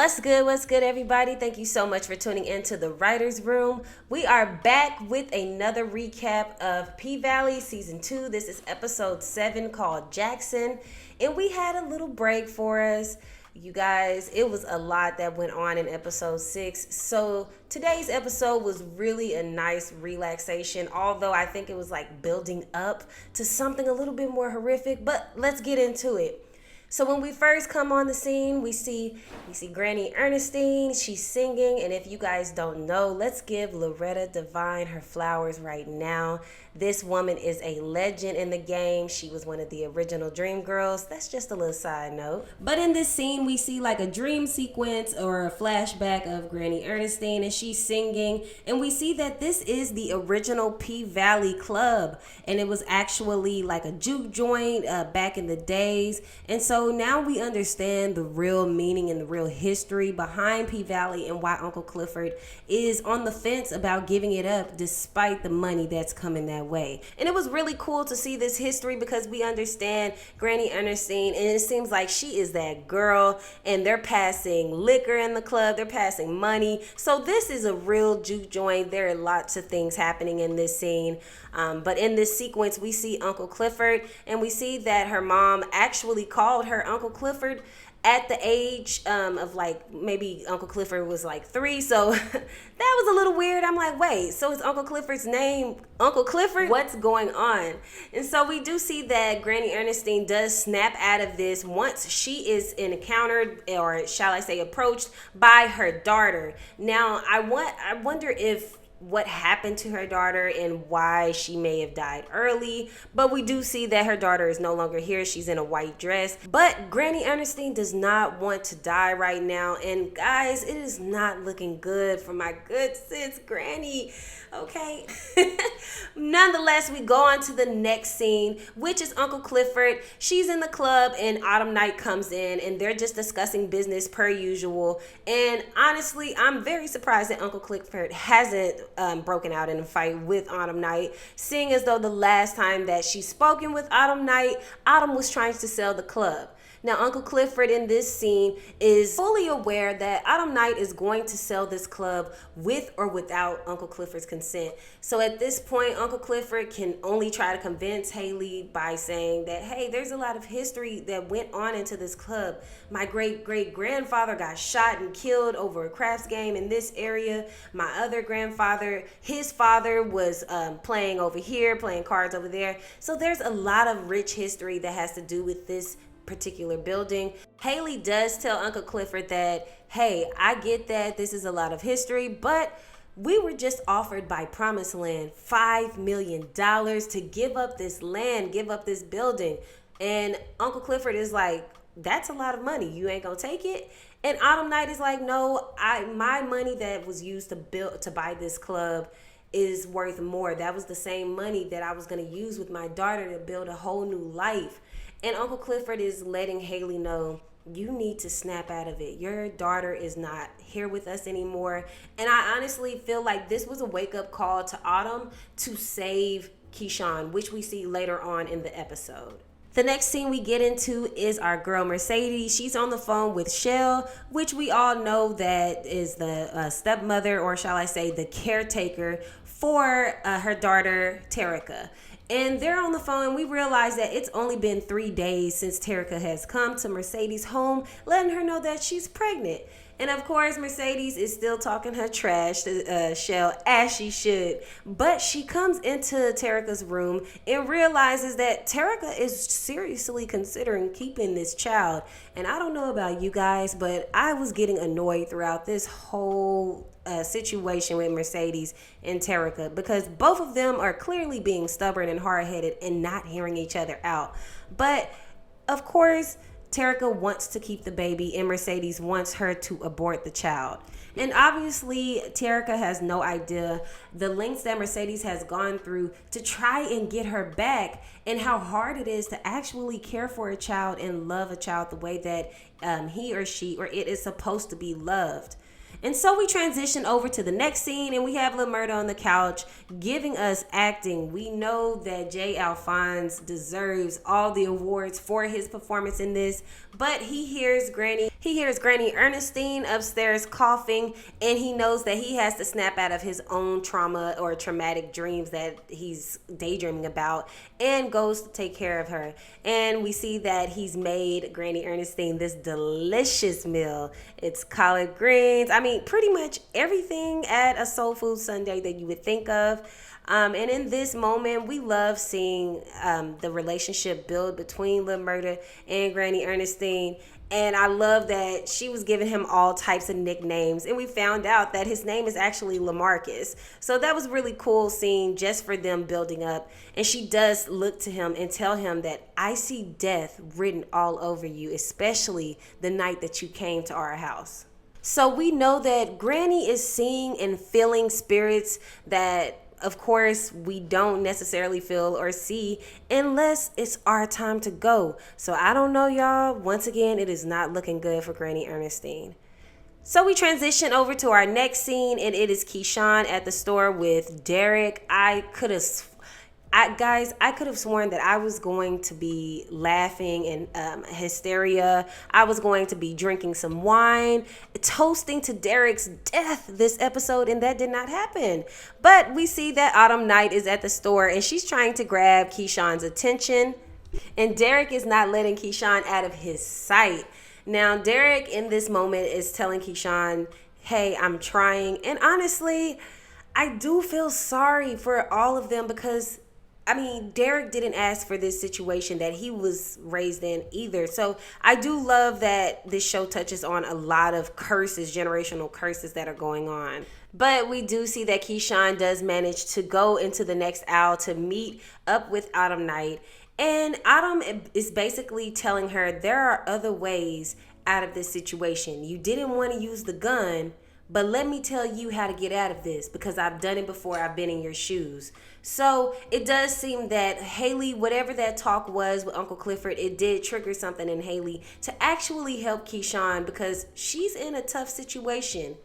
What's good, everybody? Thank you so much for tuning into the Writer's Room. We are back with another recap of P-Valley Season 2. This is episode 7 called Jackson. And we had a little break for us. You guys, it was a lot that went on in episode 6. So today's episode was really a nice relaxation, although I think it was like building up to something a little bit more horrific. But let's get into it. So when we first come on the scene, we see Granny Ernestine. She's singing, and if you guys don't know, let's give Loretta Devine her flowers right now. This woman is a legend in the game. She was one of the original Dream Girls. That's just a little side note. But in this scene, we see like a dream sequence or a flashback of Granny Ernestine, and she's singing. And we see that this is the original P-Valley Club, and it was actually like a juke joint back in the days. And so now we understand the real meaning and the real history behind P-Valley and why Uncle Clifford is on the fence about giving it up despite the money that's coming that way. And it was really cool to see this history because we understand Granny Ernestine, and it seems like she is that girl, and they're passing liquor in the club, they're passing money. So this is a real juke joint. There are lots of things happening in this scene. But in this sequence, we see Uncle Clifford, and we see that her mom actually called her Uncle Clifford at the age of like, maybe Uncle Clifford was like 3. So that was a little weird. I'm like, wait, so is Uncle Clifford's name Uncle Clifford? What's going on? And so we do see that Granny Ernestine does snap out of this once she is encountered, or shall I say approached, by her daughter. Now, I wonder if what happened to her daughter and why she may have died early, but we do see that her daughter is no longer here. She's in a white dress, but Granny Ernestine does not want to die right now, and guys, it is not looking good for my good sis Granny. Okay. Nonetheless, we go on to the next scene, which is Uncle Clifford. She's in the club and Autumn Night comes in, and they're just discussing business per usual. And honestly, I'm very surprised that Uncle Clifford hasn't broken out in a fight with Autumn Night, seeing as though the last time that she's spoken with Autumn Night, Autumn was trying to sell the club. Now, Uncle Clifford in this scene is fully aware that Autumn Night is going to sell this club with or without Uncle Clifford's consent. So at this point, Uncle Clifford can only try to convince Haley by saying that, hey, there's a lot of history that went on into this club. My great-great-grandfather got shot and killed over a crafts game in this area. My other grandfather, his father was playing over here, playing cards over there. So there's a lot of rich history that has to do with this particular building. Haley does tell Uncle Clifford that, hey, I get that this is a lot of history, but we were just offered by Promised Land $5 million to give up this land, give up this building. And Uncle Clifford is like, that's a lot of money. You ain't gonna take it? And Autumn Night is like, no, my money that was used to buy this club is worth more. That was the same money that I was gonna use with my daughter to build a whole new life. And Uncle Clifford is letting Haley know, you need to snap out of it. Your daughter is not here with us anymore. And I honestly feel like this was a wake-up call to Autumn to save Keyshawn, which we see later on in the episode. The next scene we get into is our girl Mercedes. She's on the phone with Shell, which we all know that is the stepmother, or shall I say the caretaker for her daughter Terica. And they're on the phone, and we realize that it's only been 3 days since Terica has come to Mercedes' home, letting her know that she's pregnant. And of course, Mercedes is still talking her trash to Shell, as she should. But she comes into Terica's room and realizes that Terica is seriously considering keeping this child. And I don't know about you guys, but I was getting annoyed throughout this whole situation with Mercedes and Terica, because both of them are clearly being stubborn and hard-headed and not hearing each other out. But of course, Terica wants to keep the baby and Mercedes wants her to abort the child. And obviously, Terica has no idea the lengths that Mercedes has gone through to try and get her back, and how hard it is to actually care for a child and love a child the way that he or she or it is supposed to be loved. And so we transition over to the next scene, and we have LaMurda on the couch giving us acting. We know that Jay Alphonse deserves all the awards for his performance in this, but he hears Granny He hears Granny Ernestine upstairs coughing, and he knows that he has to snap out of his own trauma or traumatic dreams that he's daydreaming about and goes to take care of her. And we see that he's made Granny Ernestine this delicious meal. It's collard greens. I mean, pretty much everything at a soul food Sunday that you would think of. And in this moment, we love seeing the relationship build between Lil Murda and Granny Ernestine. And I love that she was giving him all types of nicknames. And we found out that his name is actually Lamarcus. So that was really cool seeing just for them building up. And she does look to him and tell him that I see death written all over you, especially the night that you came to our house. So we know that Granny is seeing and feeling spirits that, of course, we don't necessarily feel or see unless it's our time to go. So I don't know, y'all. Once again, it is not looking good for Granny Ernestine. So we transition over to our next scene, and it is Keyshawn at the store with Derek. I could have sworn that I was going to be laughing and hysteria. I was going to be drinking some wine, toasting to Derek's death this episode, and that did not happen. But we see that Autumn Night is at the store, and she's trying to grab Keyshawn's attention, and Derek is not letting Keyshawn out of his sight. Now, Derek in this moment is telling Keyshawn, hey, I'm trying. And honestly, I do feel sorry for all of them because Derek didn't ask for this situation that he was raised in either. So I do love that this show touches on a lot of curses, generational curses that are going on. But we do see that Keyshawn does manage to go into the next aisle to meet up with Autumn Night. And Autumn is basically telling her there are other ways out of this situation. You didn't want to use the gun, but let me tell you how to get out of this because I've done it before. I've been in your shoes. So it does seem that Haley, whatever that talk was with Uncle Clifford, it did trigger something in Haley to actually help Keyshawn because she's in a tough situation.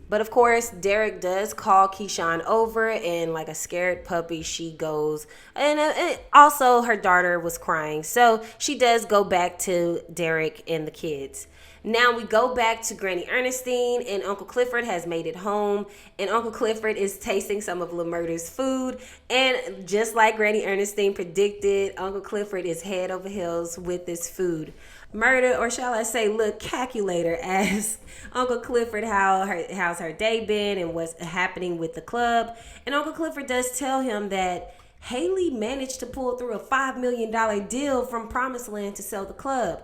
But of course, Derek does call Keyshawn over, and like a scared puppy, she goes. And also, her daughter was crying. So she does go back to Derek and the kids. Now we go back to Granny Ernestine, and Uncle Clifford has made it home, and Uncle Clifford is tasting some of Lil Murda's food, and just like Granny Ernestine predicted, Uncle Clifford is head over heels with this food. Murda, or shall I say, look, calculator, asks Uncle Clifford how's her day been and what's happening with the club, and Uncle Clifford does tell him that Haley managed to pull through a $5 million deal from Promised Land to sell the club.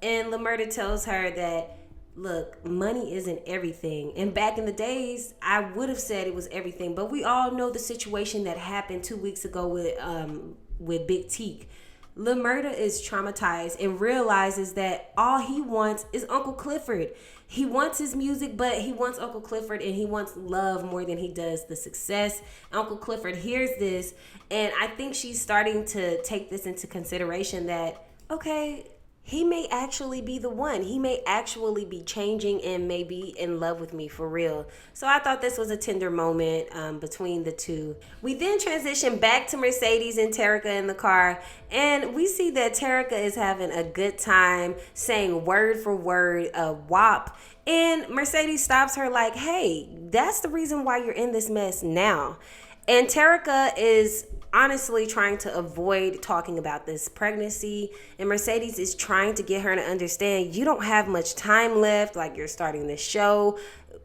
And Murda tells her that, look, money isn't everything. And back in the days, I would have said it was everything. But we all know the situation that happened 2 weeks ago with Big Teak. Murda is traumatized and realizes that all he wants is Uncle Clifford. He wants his music, but he wants Uncle Clifford, and he wants love more than he does the success. Uncle Clifford hears this, and I think she's starting to take this into consideration that, okay, he may actually be the one. He may actually be changing and may be in love with me for real. So I thought this was a tender moment between the two. We then transition back to Mercedes and Terica in the car. And we see that Terica is having a good time saying word for word WAP. And Mercedes stops her like, hey, that's the reason why you're in this mess now. And Terica is honestly trying to avoid talking about this pregnancy, and Mercedes is trying to get her to understand you don't have much time left, like you're starting this show.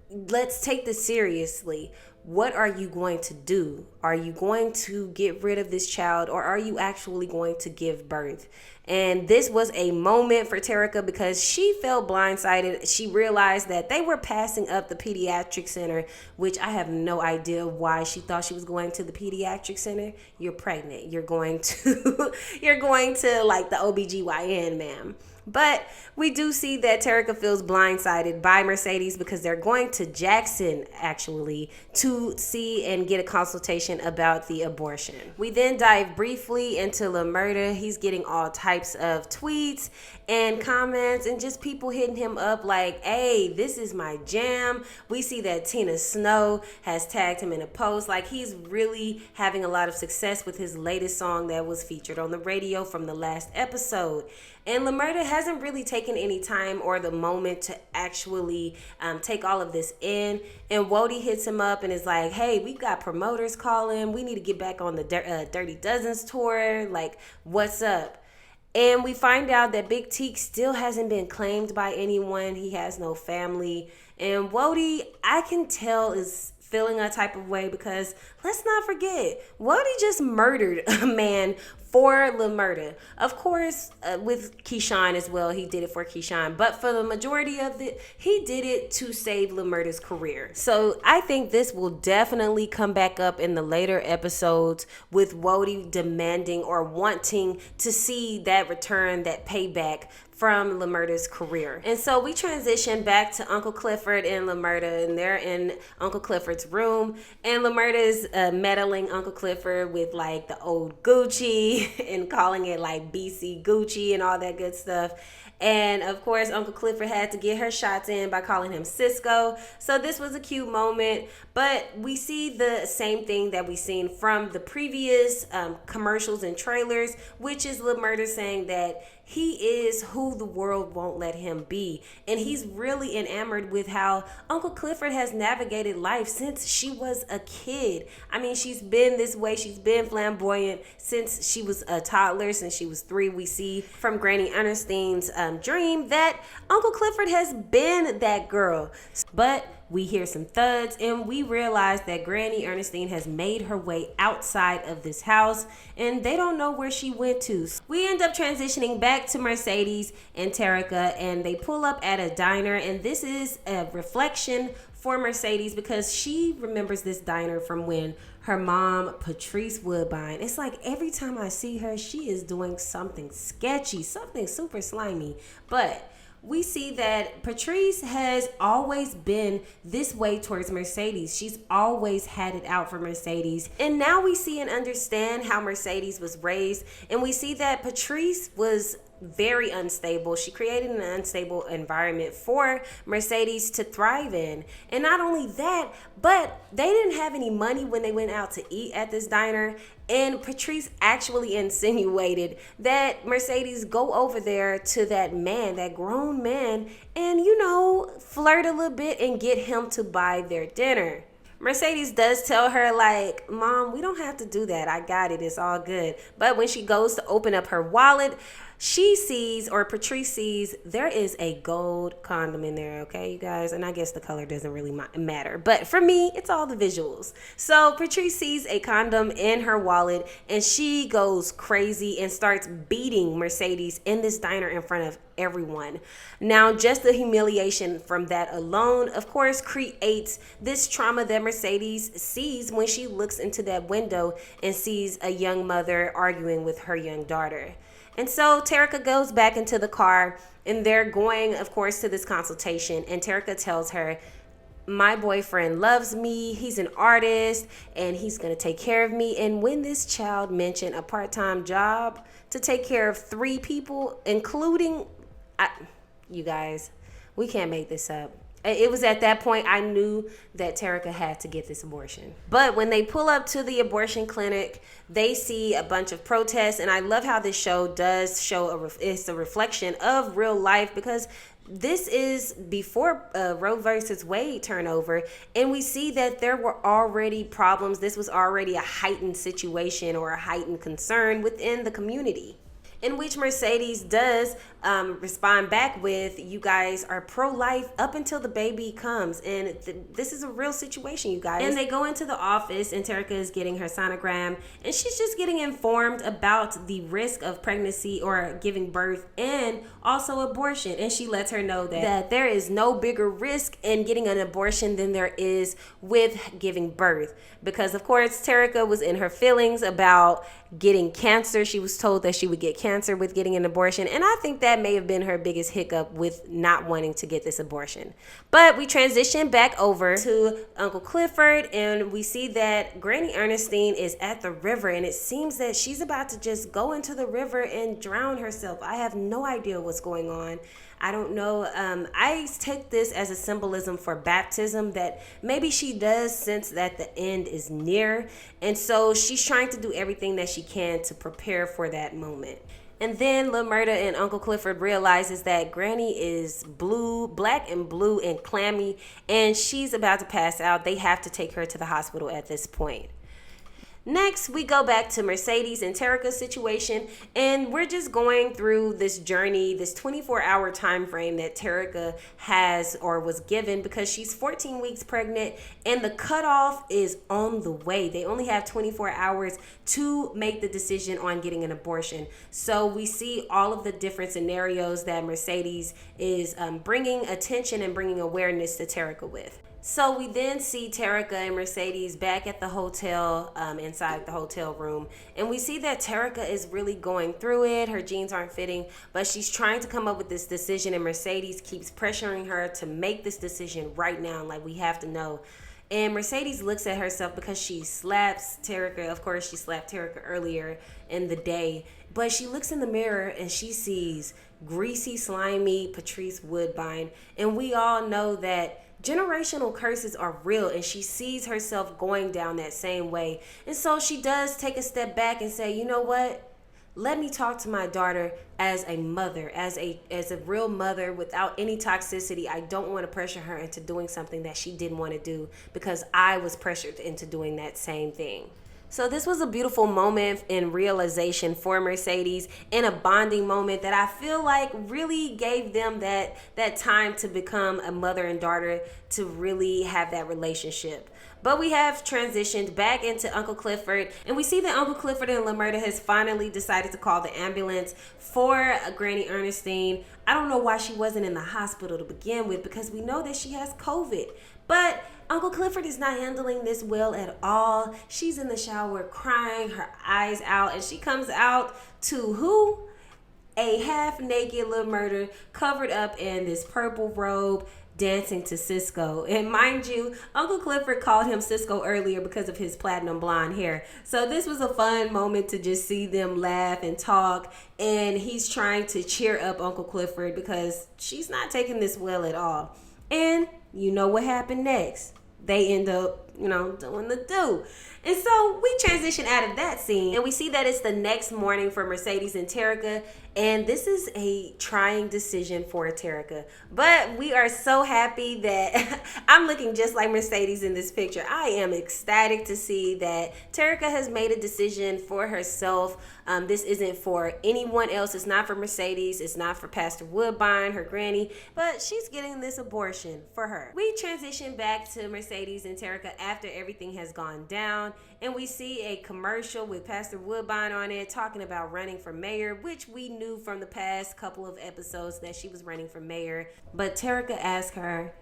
Let's take this seriously. What are you going to do? Are you going to get rid of this child, or are you actually going to give birth? And this was a moment for Terica because she felt blindsided. She realized that they were passing up the pediatric center, which I have no idea why she thought she was going to the pediatric center. You're pregnant. You're going to like the OBGYN, ma'am. But we do see that Terica feels blindsided by Mercedes because they're going to Jackson, actually, to see and get a consultation about the abortion. We then dive briefly into Murda. He's getting all types types of tweets and comments and just people hitting him up like, hey, this is my jam. We see that Tina Snow has tagged him in a post. Like, he's really having a lot of success with his latest song that was featured on the radio from the last episode. And LaMurda hasn't really taken any time or the moment to actually take all of this in. And Wody hits him up and is like, hey, we've got promoters calling. We need to get back on the Dirty Dozens tour. Like, what's up? And we find out that Big Teak still hasn't been claimed by anyone. He has no family. And Wody, I can tell, is feeling a type of way because let's not forget, Wody just murdered a man for LaMurda. Of course, with Keyshawn as well, he did it for Keyshawn. But for the majority of it, he did it to save LaMurda's career. So I think this will definitely come back up in the later episodes with Wody demanding or wanting to see that return, that payback from LaMurda's career. And so we transition back to Uncle Clifford and LaMurda, and they're in Uncle Clifford's room, and LaMurda is meddling Uncle Clifford with like the old Gucci and calling it like BC Gucci and all that good stuff. And of course, Uncle Clifford had to get her shots in by calling him Cisco. So this was a cute moment, but we see the same thing that we've seen from the previous commercials and trailers, which is LaMurda saying that he is who the world won't let him be. And he's really enamored with how Uncle Clifford has navigated life since she was a kid. I mean, she's been this way. She's been flamboyant since she was a toddler, since she was 3. We see from Granny Ernestine's dream that Uncle Clifford has been that girl. But we hear some thuds and we realize that Granny Ernestine has made her way outside of this house and they don't know where she went to. We end up transitioning back to Mercedes and Terica, and they pull up at a diner, and this is a reflection for Mercedes because she remembers this diner from when her mom, Patrice Woodbine. It's like every time I see her, she is doing something sketchy, something super slimy. But we see that Patrice has always been this way towards Mercedes. She's always had it out for Mercedes. And now we see and understand how Mercedes was raised. And we see that Patrice was very unstable. She created an unstable environment for Mercedes to thrive in. And not only that, but they didn't have any money when they went out to eat at this diner. And Patrice actually insinuated that Mercedes go over there to that man, that grown man, and, you know, flirt a little bit and get him to buy their dinner. Mercedes does tell her, like, Mom, we don't have to do that. I got it. It's all good. But when she goes to open up her wallet, she sees, or Patrice sees, there is a gold condom in there, okay, you guys? And I guess the color doesn't really matter. But for me, it's all the visuals. So Patrice sees a condom in her wallet, and she goes crazy and starts beating Mercedes in this diner in front of everyone. Now, just the humiliation from that alone, of course, creates this trauma that Mercedes sees when she looks into that window and sees a young mother arguing with her young daughter. And so Terica goes back into the car, and they're going, of course, to this consultation. And Terica tells her, my boyfriend loves me, he's an artist, and he's going to take care of me. And when this child mentioned a part-time job to take care of 3 people, including, you guys, we can't make this up. It was at that point I knew that Terica had to get this abortion. But when they pull up to the abortion clinic, they see a bunch of protests. And I love how this show does show it's a reflection of real life, because this is before Roe versus Wade turnover. And we see that there were already problems. This was already a heightened situation or a heightened concern within the community, in which Mercedes does respond back with, you guys are pro-life up until the baby comes. And this is a real situation, you guys. And they go into the office, and Terica is getting her sonogram, and she's just getting informed about the risk of pregnancy or giving birth and also abortion. And she lets her know that there is no bigger risk in getting an abortion than there is with giving birth. Because, of course, Terica was in her feelings about getting cancer. She was told that she would get cancer with getting an abortion, and I think that may have been her biggest hiccup with not wanting to get this abortion. But we transition back over to Uncle Clifford, and we see that Granny Ernestine is at the river, and it seems that she's about to just go into the river and drown herself. I have no idea what's going on. I don't know. I take this as a symbolism for baptism, that maybe she does sense that the end is near. And so she's trying to do everything that she can to prepare for that moment. And then Lil Murda and Uncle Clifford realizes that Granny is black and blue and clammy, and she's about to pass out. They have to take her to the hospital at this point. Next, we go back to Mercedes and Terica's situation, and we're just going through this journey, this 24-hour time frame that Terica has or was given, because she's 14 weeks pregnant, and the cutoff is on the way. They only have 24 hours to make the decision on getting an abortion. So we see all of the different scenarios that Mercedes is bringing attention and bringing awareness to Terica with. So we then see Terica and Mercedes back at the hotel, inside the hotel room. And we see that Terica is really going through it. Her jeans aren't fitting, but she's trying to come up with this decision. And Mercedes keeps pressuring her to make this decision right now. Like, we have to know. And Mercedes looks at herself because she slaps Terica. Of course, she slapped Terica earlier in the day. But she looks in the mirror and she sees greasy, slimy Patrice Woodbine. And we all know that generational curses are real, and she sees herself going down that same way. And so she does take a step back and say, you know what? Let me talk to my daughter as a mother, as a real mother without any toxicity. I don't want to pressure her into doing something that she didn't want to do, because I was pressured into doing that same thing. So this was a beautiful moment in realization for Mercedes, and a bonding moment that I feel like really gave them that time to become a mother and daughter, to really have that relationship. But we have transitioned back into Uncle Clifford, and we see that Uncle Clifford and Lil Murda has finally decided to call the ambulance for Granny Ernestine. I don't know why she wasn't in the hospital to begin with, because we know that she has COVID. But Uncle Clifford is not handling this well at all. She's in the shower crying her eyes out, and she comes out to who? A half-naked Lil Murda covered up in this purple robe, dancing to Cisco. And mind you, Uncle Clifford called him Cisco earlier because of his platinum blonde hair. So this was a fun moment to just see them laugh and talk. And he's trying to cheer up Uncle Clifford because she's not taking this well at all. And you know what happened next? They end up, doing the do. And so we transition out of that scene, and we see that it's the next morning for Mercedes and Terica, and this is a trying decision for Terica. But we are so happy that I'm looking just like Mercedes in this picture. I am ecstatic to see that Terica has made a decision for herself. This isn't for anyone else. It's not for Mercedes. It's not for Pastor Woodbine, her granny, but she's getting this abortion for her. We transition back to Mercedes and Terica after everything has gone down, and we see a commercial with Pastor Woodbine on it talking about running for mayor, which we knew from the past couple of episodes that she was running for mayor. But Terica asked her,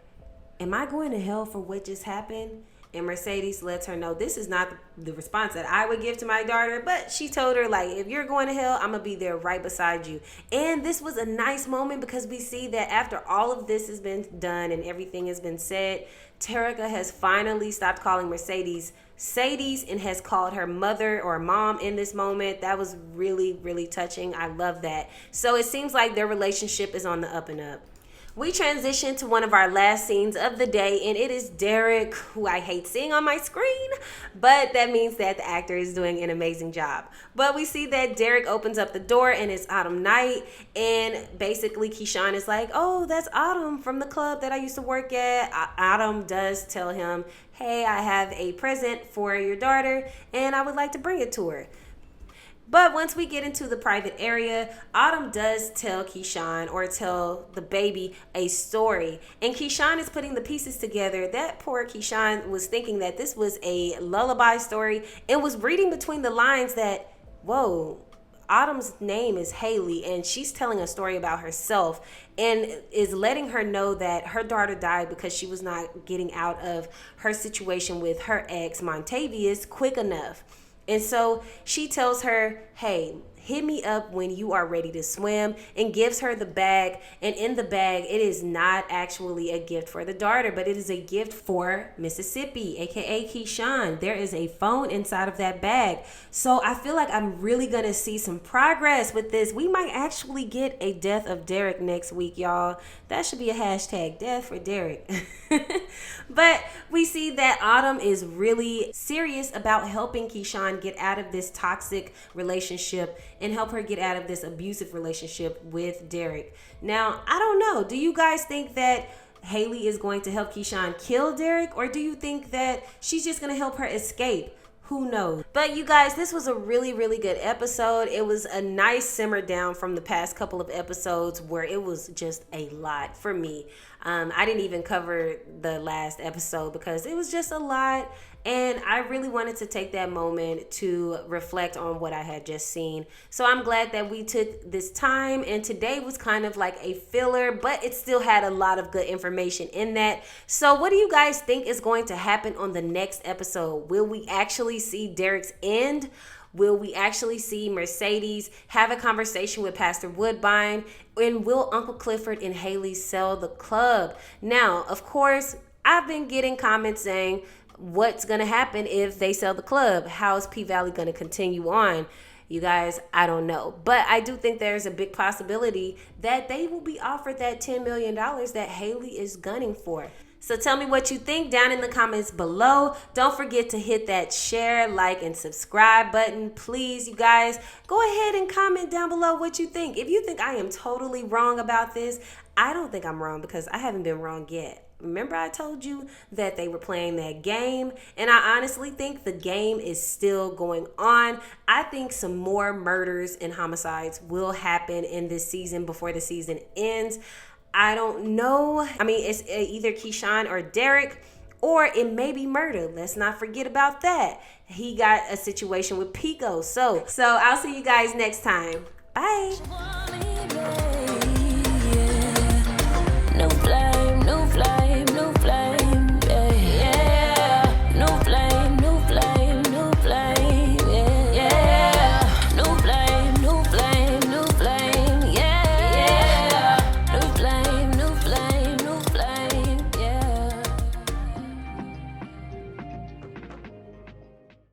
am I going to hell for what just happened? And Mercedes lets her know this is not the response that I would give to my daughter. But she told her, like, if you're going to hell, I'm going to be there right beside you. And this was a nice moment because we see that after all of this has been done and everything has been said, Terica has finally stopped calling Mercedes Sadie's and has called her mother or mom in this moment. That was really, really touching. I love that. So it seems like their relationship is on the up and up. We transition to one of our last scenes of the day, and it is Derek, who I hate seeing on my screen, but that means that the actor is doing an amazing job. But we see that Derek opens up the door, and it's Autumn Night, and basically Keyshawn is like, oh, that's Autumn from the club that I used to work at. Autumn does tell him, hey, I have a present for your daughter, and I would like to bring it to her. But once we get into the private area, Autumn does tell Keyshawn, or tell the baby, a story. And Keyshawn is putting the pieces together. That poor Keyshawn was thinking that this was a lullaby story and was reading between the lines that, whoa, Autumn's name is Haley, and she's telling a story about herself and is letting her know that her daughter died because she was not getting out of her situation with her ex, Montavious, quick enough. And so she tells her, hey, hit me up when you are ready to swim, and gives her the bag. And in the bag, it is not actually a gift for the daughter, but it is a gift for Mississippi, aka Keyshawn. There is a phone inside of that bag. So I feel like I'm really gonna see some progress with this. We might actually get a death of Derek next week, y'all. That should be a hashtag, death for Derek. But we see that Autumn is really serious about helping Keyshawn get out of this toxic relationship and help her get out of this abusive relationship with Derek. Now, I don't know. Do you guys think that Haley is going to help Keyshawn kill Derek, or do you think that she's just going to help her escape? Who knows? But you guys, this was a really, really good episode. It was a nice simmer down from the past couple of episodes where it was just a lot for me. I didn't even cover the last episode because it was just a lot. And I really wanted to take that moment to reflect on what I had just seen. So I'm glad that we took this time. And today was kind of like a filler, but it still had a lot of good information in that. So what do you guys think is going to happen on the next episode? Will we actually see Derek's end? Will we actually see Mercedes have a conversation with Pastor Woodbine? And will Uncle Clifford and Haley sell the club? Now, of course, I've been getting comments saying, what's going to happen if they sell the club? How is P-Valley going to continue on? You guys, I don't know. But I do think there's a big possibility that they will be offered that $10 million that Haley is gunning for. So tell me what you think down in the comments below. Don't forget to hit that share, like, and subscribe button. Please, you guys, go ahead and comment down below what you think. If you think I am totally wrong about this, I don't think I'm wrong because I haven't been wrong yet. Remember I told you that they were playing that game, and I honestly think the game is still going on. I think some more murders and homicides will happen in this season before the season ends. I don't know. I mean, it's either Keyshawn or Derek, or it may be murder. Let's not forget about that. He got a situation with Pico. So I'll see you guys next time. Bye.